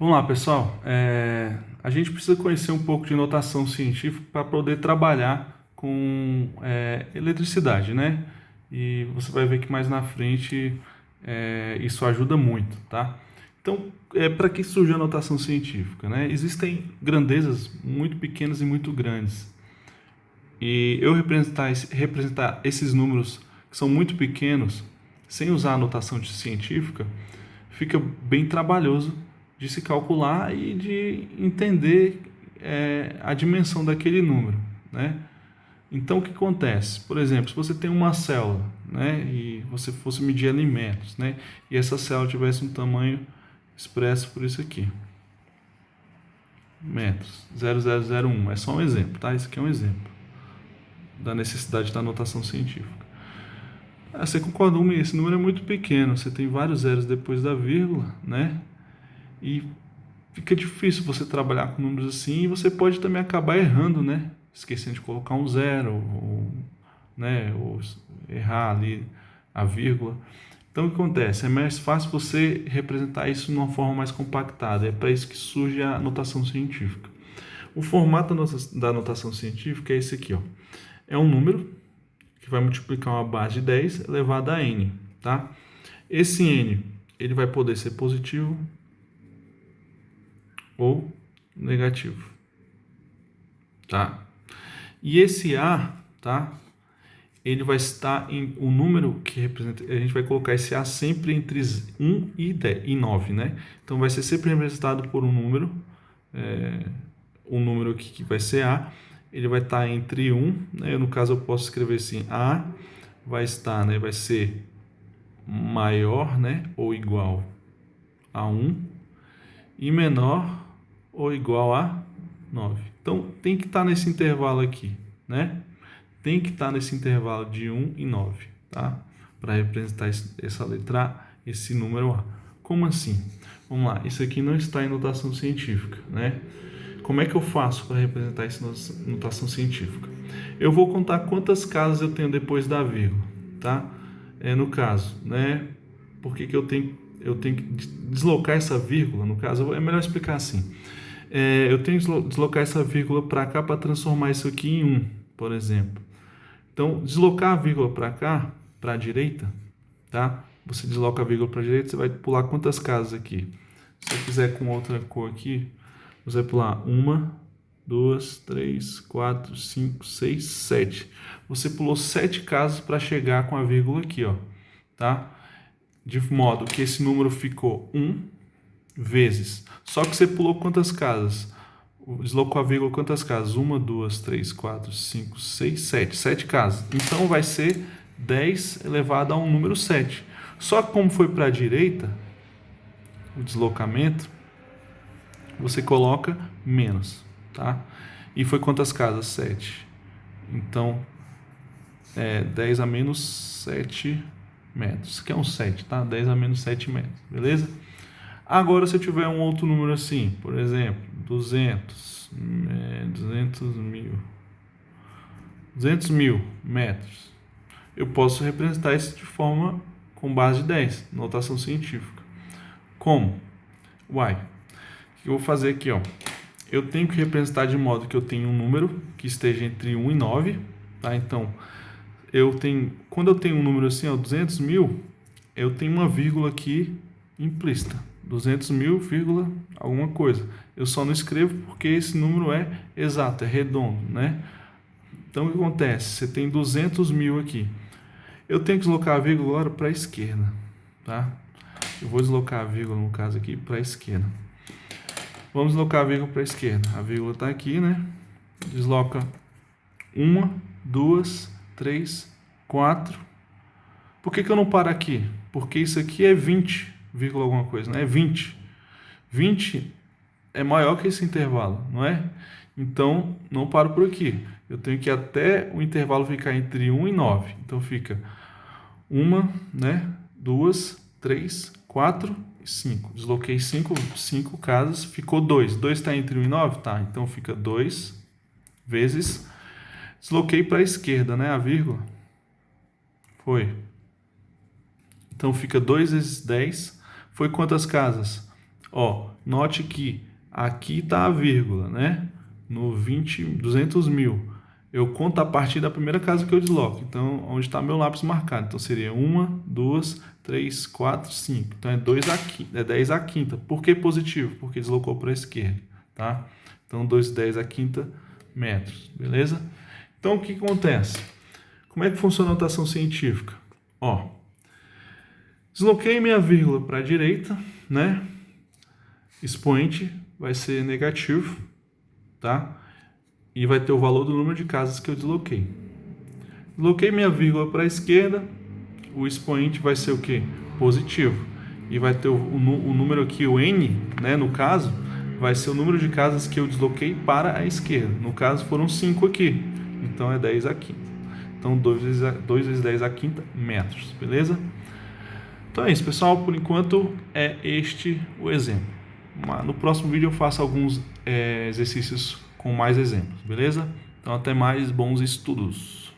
Vamos lá, pessoal. A gente precisa conhecer um pouco de notação científica para poder trabalhar com eletricidade, né? E você vai ver que mais na frente isso ajuda muito, tá? Então, para que surgiu a notação científica, né? Existem grandezas muito pequenas e muito grandes. E eu representar esses números que são muito pequenos, sem usar a notação científica, fica bem trabalhoso de se calcular e de entender a dimensão daquele número, né? Então, o que acontece? Por exemplo, se você tem uma célula, né, e você fosse medir alimentos, né, e essa célula tivesse um tamanho expresso por isso aqui, metros, 0,001, é só um exemplo, tá? Isso aqui é um exemplo da necessidade da notação científica. Você concorda comigo? Esse número é muito pequeno, você tem vários zeros depois da vírgula, né? E fica difícil você trabalhar com números assim e você pode também acabar errando, né? Esquecendo de colocar um zero, ou errar ali a vírgula. Então, o que acontece? É mais fácil você representar isso de uma forma mais compactada. É para isso que surge a notação científica. O formato da notação científica é esse aqui, ó. É um número que vai multiplicar uma base de 10 elevado a n, tá? Esse n, ele vai poder ser positivo ou negativo, tá? E esse a, tá? Ele vai estar em um número que representa, a gente vai colocar esse a sempre entre 1 e 10, e 9, né? Então vai ser sempre representado por um número aqui que vai ser a, ele vai estar entre 1, né? No caso eu posso escrever assim, a vai estar, né, vai ser maior, né, ou igual a 1 e menor ou igual a 9. Então tem que estar nesse intervalo aqui, né? Tem que estar nesse intervalo de 1 e 9, tá? Para representar essa letra A, esse número A. Como assim? Vamos lá, isso aqui não está em notação científica, né? Como é que eu faço para representar isso em notação científica? Eu vou contar quantas casas eu tenho depois da vírgula, tá? No caso, né? Por que eu tenho que deslocar essa vírgula? No caso, é melhor explicar assim. Eu tenho que deslocar essa vírgula para cá para transformar isso aqui em 1, por exemplo. Então, deslocar a vírgula para cá, para a direita, tá? Você desloca a vírgula para a direita, você vai pular quantas casas aqui? Se eu fizer com outra cor aqui, você vai pular 1, 2, 3, 4, 5, 6, 7. Você pulou 7 casas para chegar com a vírgula aqui, ó, tá? De modo que esse número ficou 1 vezes. Só que você pulou quantas casas? Deslocou a vírgula quantas casas? 1, 2, 3, 4, 5, 6, 7. 7 casas. Então vai ser 10 elevado a um número 7. Só que como foi para a direita, o deslocamento, você coloca menos, tá? E foi quantas casas? 7. Então, 10 a menos 7 metros. Isso aqui é um 7, tá? 10 a menos 7 metros, beleza? Agora, se eu tiver um outro número assim, por exemplo, 200 mil metros, eu posso representar isso de forma com base de 10, notação científica. Como? Uai, o que eu vou fazer aqui, ó? Eu tenho que representar de modo que eu tenha um número que esteja entre 1 e 9, tá? Então, quando eu tenho um número assim, ó, 200 mil, eu tenho uma vírgula aqui implícita. 200 mil, vírgula, alguma coisa. Eu só não escrevo porque esse número é exato, é redondo, né? Então, o que acontece? Você tem 200 mil aqui. Eu tenho que deslocar a vírgula agora para a esquerda, tá? Eu vou deslocar a vírgula, no caso aqui, para a esquerda. Vamos deslocar a vírgula para a esquerda. A vírgula está aqui, né? Desloca 1, 2, 3, 4. Por que eu não paro aqui? Porque isso aqui é 20, vírgula alguma coisa, né? É 20. 20 é maior que esse intervalo, não é? Então, não paro por aqui. Eu tenho que ir até o intervalo ficar entre 1 e 9. Então, fica 1, né? 2, 3, 4 e 5. Desloquei 5 casas, ficou 2. 2 está entre 1 e 9? Tá, então fica 2 vezes. Desloquei para a esquerda, né? A vírgula. Foi. Então fica 2 vezes 10. Foi quantas casas? Ó, note que aqui está a vírgula, né? No 200 mil. Eu conto a partir da primeira casa que eu desloco. Então, onde está meu lápis marcado. Então, seria 1, 2, 3, 4, 5. Então, é 10 à quinta. Por que positivo? Porque deslocou para a esquerda, tá? Então, 10 à quinta metros, beleza? Então, o que acontece? Como é que funciona a notação científica? Ó, desloquei minha vírgula para a direita, né? Expoente vai ser negativo, tá? E vai ter o valor do número de casas que eu desloquei. Desloquei minha vírgula para a esquerda, o expoente vai ser o quê? Positivo. E vai ter o número aqui, o n, né? No caso, vai ser o número de casas que eu desloquei para a esquerda. No caso, foram 5 aqui. Então, é 10 à quinta. Então, 2 vezes 10 à quinta metros, beleza? Então é isso, pessoal. Por enquanto, é este o exemplo. No próximo vídeo eu faço alguns exercícios com mais exemplos, beleza? Então até mais, bons estudos!